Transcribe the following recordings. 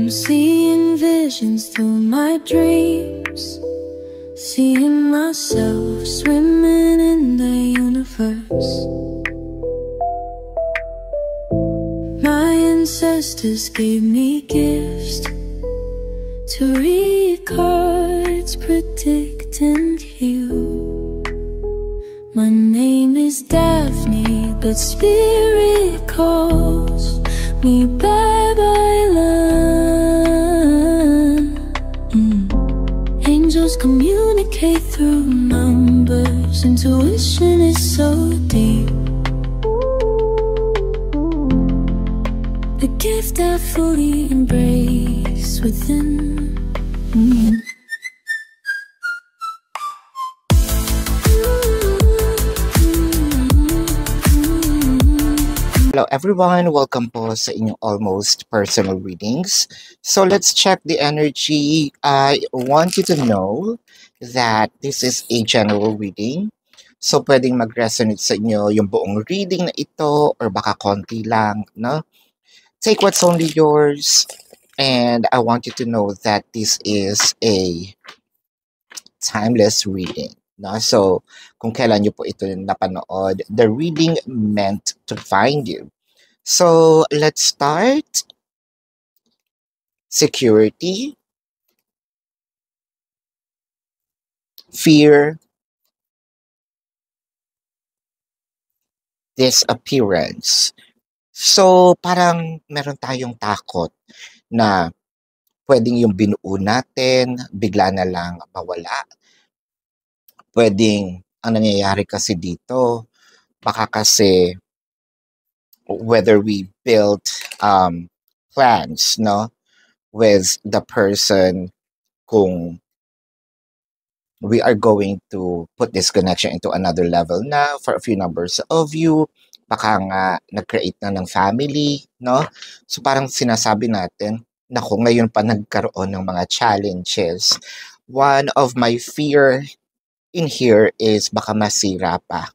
I'm seeing visions through my dreams, seeing myself swimming in the universe. My ancestors gave me gifts to read cards, predict and heal. My name is Daphne, but spirit calls me bye-bye love. Angels communicate through numbers. Intuition is so deep. The gift I fully embrace within. Hello everyone, welcome po sa inyong almost personal readings. So let's check the energy. I want you to know that this is a general reading. So pwedeng mag-resonate sa inyo yung buong reading na ito or baka konti lang, no? Take what's only yours, and I want you to know that this is a timeless reading. No? So, kung kailan nyo po ito napanood, the reading meant to find you. So, let's start. Security, fear, disappearance. So, parang meron tayong takot na pwedeng yung binuo natin, bigla na lang mawala. Pwedeng, ang nangyayari kasi dito, baka kasi whether we build plans, no, with the person, kung we are going to put this connection into another level na for a few numbers of you, baka nga nag-create na ng family, no? So parang sinasabi natin, naku, ngayon pa nagkaroon ng mga challenges. One of my fear in here is baka masira pa,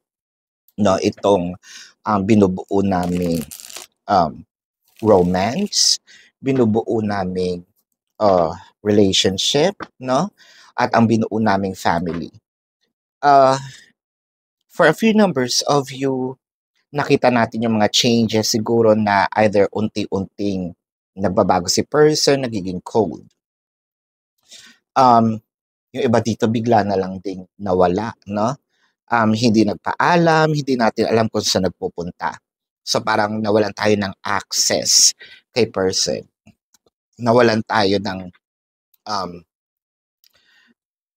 no, itong binubuo naming romance, binubuo naming relationship, no, at ang binuo naming family. For a few numbers of you, nakita natin yung mga changes siguro na either unti-unting nagbabago si person, nagiging cold. Yung iba dito bigla na lang ding nawala, no? Hindi nagpaalam, hindi natin alam kung saan nagpupunta. So parang nawalan tayo ng access kay person. Nawalan tayo ng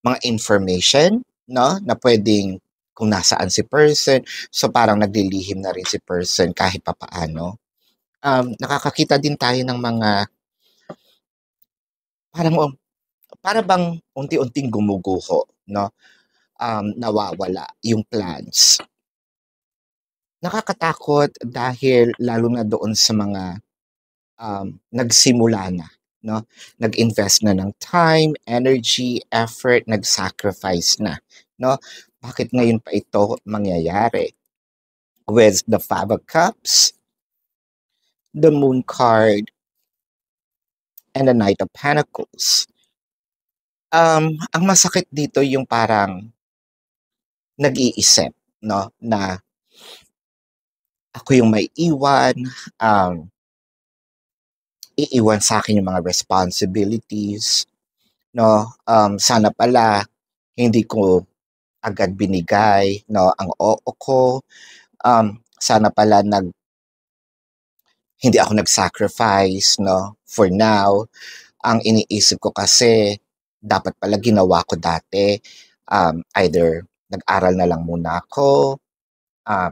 mga information, no, na pwedeng kung nasaan si person. So parang naglilihim na rin si person kahit papaano. Nakakakita din tayo ng mga para bang unti-unting gumuguho, no? Nawawala yung plans. Nakakatakot dahil lalo na doon sa mga nagsimula na, no? Nag-invest na ng time, energy, effort, nag-sacrifice na, no? Bakit ngayon pa ito mangyayari? With the Five of Cups, the Moon card, and the Knight of Pentacles. Ang masakit dito yung parang nag-iisip, no, na ako yung may iwan, iiwan sa akin yung mga responsibilities, no, sana pala hindi ko agad binigay, no, ang oo ko, sana pala hindi ako nag-sacrifice, no, for now. Ang iniisip ko kasi dapat pala ginawa ko dati, either nag-aral na lang muna ako,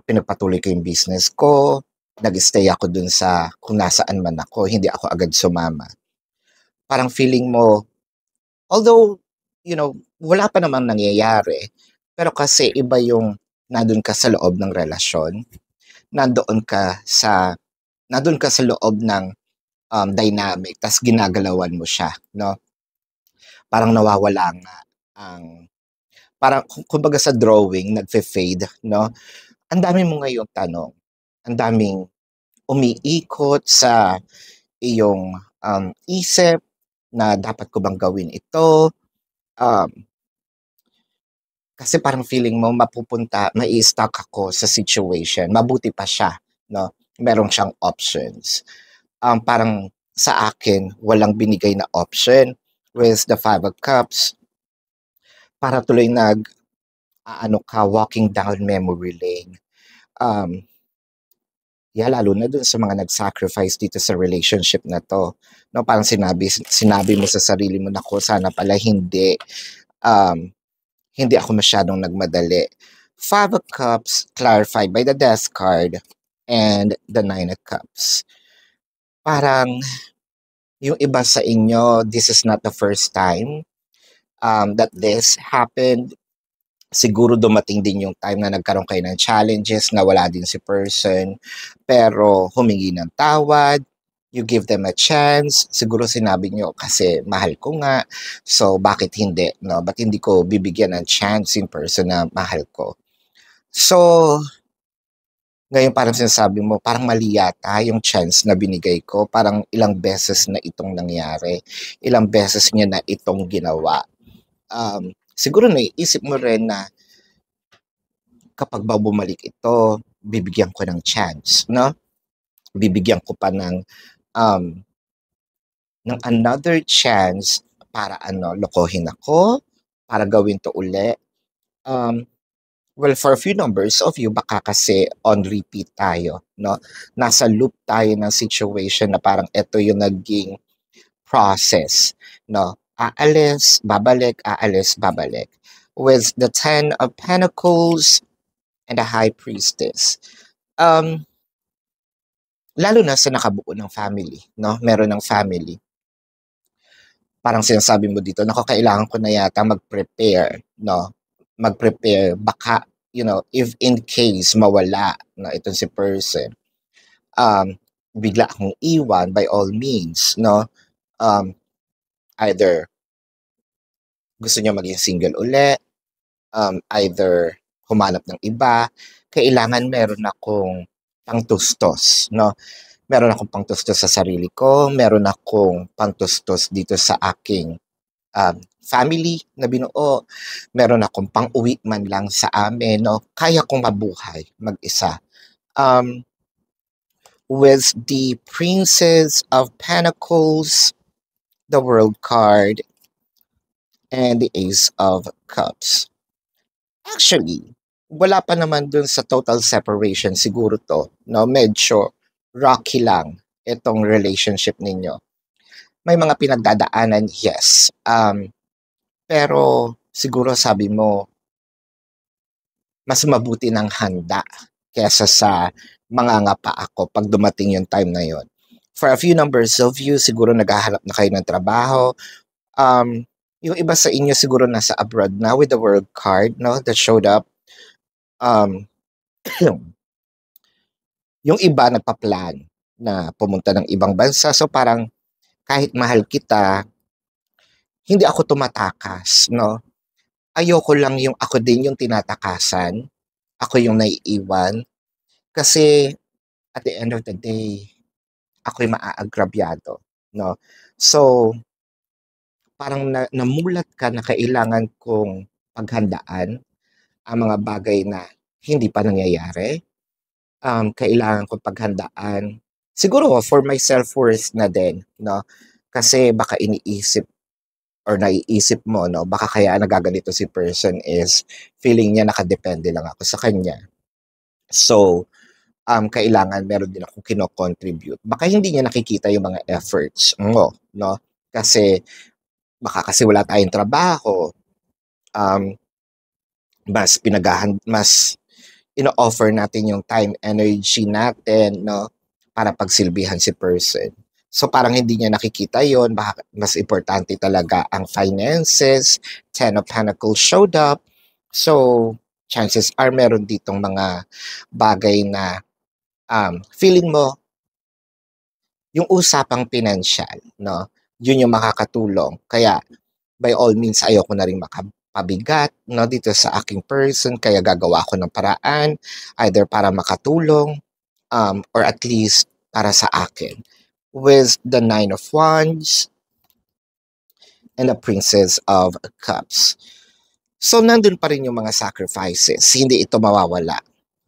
pinagpatuloy ko yung business ko, nag-stay ako dun sa kung nasaan man ako, hindi ako agad sumama. Parang feeling mo, although, you know, wala pa namang nangyayari, pero kasi iba yung nandun ka sa loob ng relasyon, nandun ka sa loob ng dynamic, tas ginagalawan mo siya, no? Parang nawawala nga parang kumbaga sa drawing, nagfe-fade, no? Ang dami mo ngayong tanong, ang daming umiikot sa iyong isip na dapat ko bang gawin ito? Um, Kasi parang feeling mo mai-stuck ako sa situation. Mabuti pa siya, no? Meron siyang options. Parang sa akin, walang binigay na option with the Five of Cups para tuloy walking down memory lane. Lalo na dun sa mga nag-sacrifice dito sa relationship na 'to, 'no? Parang sinabi mo sa sarili mo, "Naku, sana pala hindi ako masyadong nagmadali." Five of Cups clarified by the Death card and the Nine of Cups. Parang yung iba sa inyo, this is not the first time that this happened. Siguro dumating din yung time na nagkaroon kayo ng challenges, na wala din si person, pero humingi ng tawad, you give them a chance. Siguro sinabi nyo, kasi mahal ko nga, so bakit hindi, no? Ba't hindi ko bibigyan ng chance in person na mahal ko? So, ngayon parang sinasabi mo, parang mali yata yung chance na binigay ko. Parang ilang beses na itong nangyari. Ilang beses niya na itong ginawa. Siguro naiisip mo rin na kapag ba bumalik ito, bibigyan ko ng chance, no? Bibigyan ko pa ng another chance para lokohin ako, para gawin to uli. Well, for a few numbers of you, baka kasi on repeat tayo, no? Nasa loop tayo ng situation na parang ito yung naging process, no? Aalis, babalik, aalis, babalik. With the Ten of Pentacles and the High Priestess. Lalo na sa nakabuo ng family, no? Meron ng family. Parang sinasabi mo dito, naku, kailangan ko na yata mag-prepare, no? Mag-prepare, baka, if in case mawala na itong si person, bigla akong iwan, by all means, no? Either gusto niya maging single uli, either humanap ng iba, kailangan meron akong pangtustos, no? Meron akong pangtustos sa sarili ko, meron akong pangtustos dito sa aking family na binuo, meron akong pang-uwi man lang sa amin, no? Kaya kong mabuhay mag-isa. With the Princess of Pentacles, the World card, and the Ace of Cups. Actually, wala pa naman dun sa total separation siguro to, no? Medyo rocky lang itong relationship ninyo. May mga pinagdadaanan, yes. Pero siguro sabi mo, mas mabuti ng handa kesa sa mangangapa ako pag dumating yung time na yon. For a few numbers of you, siguro naghahanap na kayo ng trabaho. Yung iba sa inyo siguro nasa abroad na with the World card, no, that showed up. Yung iba nagpa-plan na pumunta ng ibang bansa. So parang kahit mahal kita, hindi ako tumatakas, no? Ayoko lang yung ako din yung tinatakasan. Ako yung naiiwan. Kasi at the end of the day, ako'y maaagrabyado, no? So, parang namulat ka na kailangan kong paghandaan ang mga bagay na hindi pa nangyayari. Kailangan kong paghandaan. Siguro for my self-worth na din, no? Kasi baka iniisip or naiisip mo, no? Baka kaya nagaganito si person is feeling niya nakadepende lang ako sa kanya. So, kailangan meron din akong kino-contribute. Baka hindi niya nakikita yung mga efforts mo, no? Kasi baka kasi wala tayong trabaho. Mas ino-offer natin yung time, energy natin, no? Para pagsilbihan si person. So parang hindi niya nakikita yon, baka mas importante talaga ang finances. Ten of Pentacles showed up. So chances are meron ditong mga bagay na feeling mo yung usapang pinansyal, no? Yun yung makakatulong. Kaya by all means ayoko na rin makapabigat, no, dito sa aking person, kaya gagawa ko ng paraan either para makatulong or at least para sa akin. with the Nine of Wands and the Princess of Cups. So, nandun pa rin yung mga sacrifices. Hindi ito mawawala.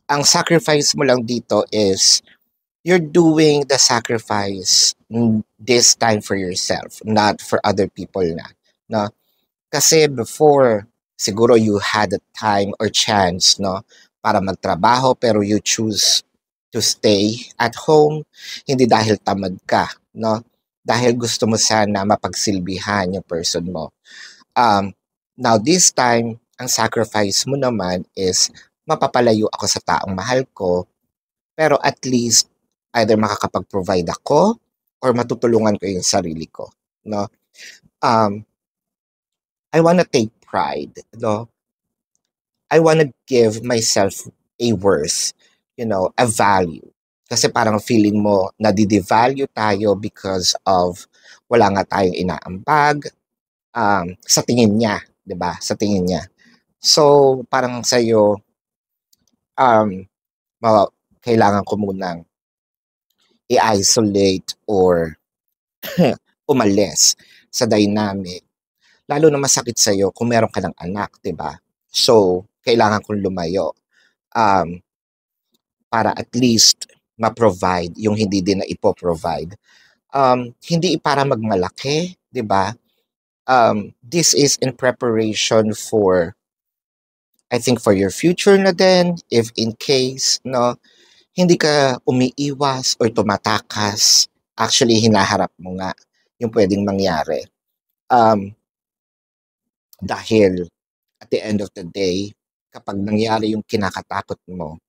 Ang sacrifice mo lang dito is you're doing the sacrifice this time for yourself, not for other people na. No? Kasi before, siguro you had a time or chance, no, para magtrabaho pero you choose to stay at home, hindi dahil tamad ka, no? Dahil gusto mo sana mapagsilbihan yung person mo. Now this time, ang sacrifice mo naman is mapapalayo ako sa taong mahal ko, pero at least either makakapag-provide ako or matutulungan ko yung sarili ko, no? I wanna take pride, no? I wanna give myself a worth, a value. Kasi parang feeling mo nadidevalue tayo because of wala nga tayong inaambag sa tingin niya, 'di ba? Sa tingin niya. So, parang sa'yo, kailangan ko munang i-isolate or umalis sa dynamic. Lalo na masakit sa'yo kung meron ka ng anak, 'di ba? So, kailangan kong lumayo para at least ma-provide yung hindi din na ipo-provide. Hindi para magmalaki, 'di ba? This is in preparation for, I think, for your future na din, if in case, no, hindi ka umiiwas or tumatakas, actually hinaharap mo nga yung pwedeng mangyari. Dahil at the end of the day, kapag nangyari yung kinakatakot mo,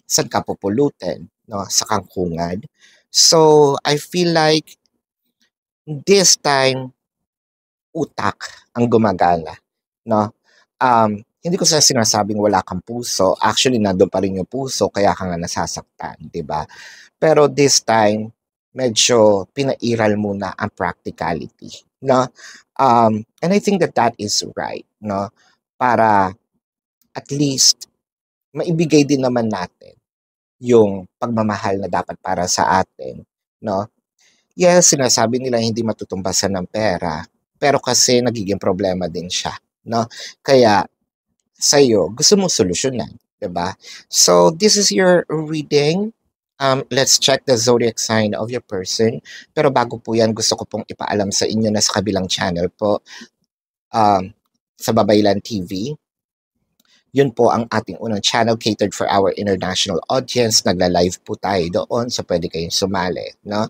saan ka pupulutin, no? Sa kangkungan. So, I feel like this time, utak ang gumagana, no? Hindi ko sinasabing wala kang puso. Actually, nandun pa rin yung puso, kaya ka nga nasasaktan, di ba? Pero this time, medyo pinairal muna ang practicality, no? And I think that is right, no? Para at least maibigay din naman natin yung pagmamahal na dapat para sa atin, no? Yes, sinasabi nila hindi matutumbasan ng pera, pero kasi nagiging problema din siya, no? Kaya sa'yo, gusto mo solusyonan, 'di ba? So, this is your reading. Let's check the zodiac sign of your person. Pero bago po yan, gusto ko pong ipaalam sa inyo na sa kabilang channel po, sa Babaylan TV, yun po ang ating unang channel catered for our international audience. Nagla-live po tayo doon, so pwede kayong sumali, no?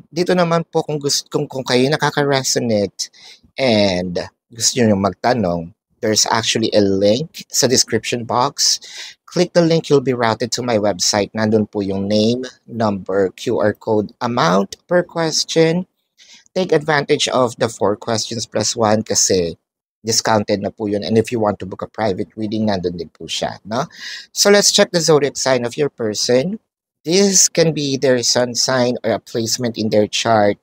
Dito naman po kung kayo nakaka-resonate and gusto niyo magtanong, there's actually a link sa description box. Click the link, you'll be routed to my website. Nandun po yung name, number, QR code, amount per question. Take advantage of the 4 questions plus 1 kasi discounted na po yun. And if you want to book a private reading, nandun din po siya, no? So let's check the zodiac sign of your person. This can be their sun sign or a placement in their chart.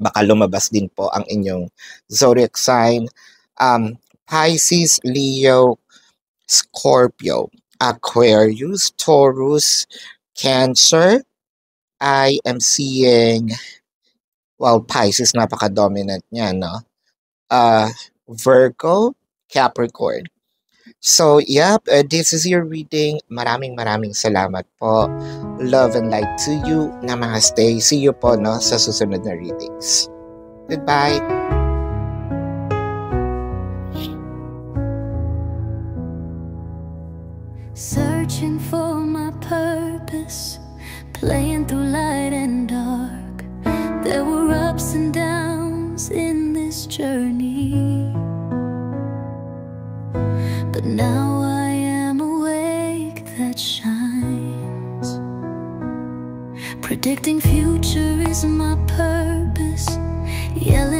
Baka lumabas din po ang inyong zodiac sign. Pisces, Leo, Scorpio, Aquarius, Taurus, Cancer. I am seeing, well, Pisces, napaka-dominant niya, no? Virgo, Capricorn. So, yep, this is your reading. Maraming salamat po. Love and light to you. Namaste. See you po, no, sa susunod na readings. Goodbye. Searching for my purpose, playing through light and dark. There were ups and downs in this journey, but now I am awake that shines. Predicting future is my purpose, yelling